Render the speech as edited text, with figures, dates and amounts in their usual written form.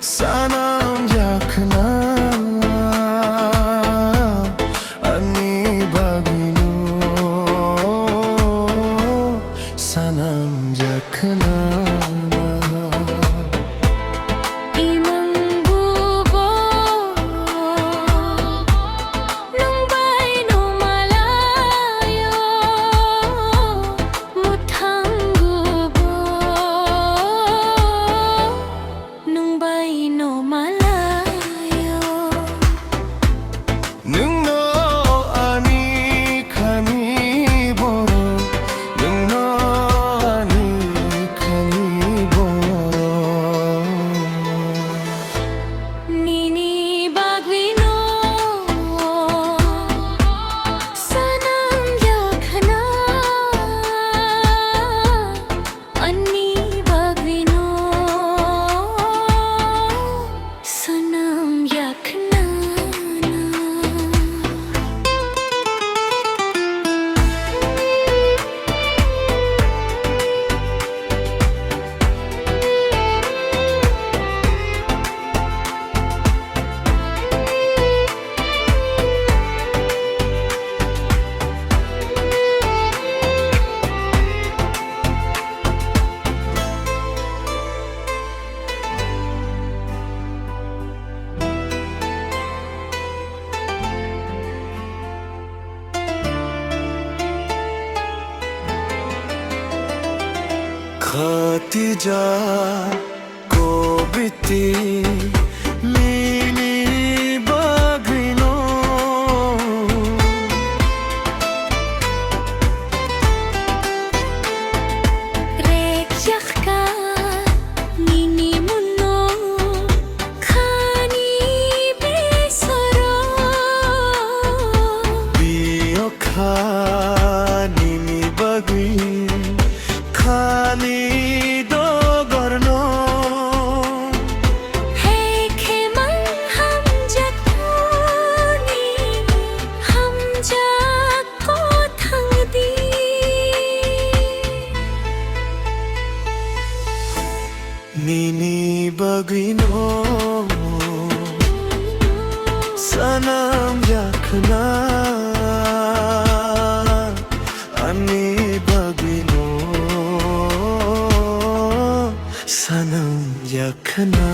Sanam yakna ani baginu sanam yakna Khadija ko biti mini bagino Rek yakhka mini muno khani besoro biyo khani mi bagino khani do gorno hey khemang ham jakoni ham jakko thang di mini bagino sanam yakna ani bagino sanam yakna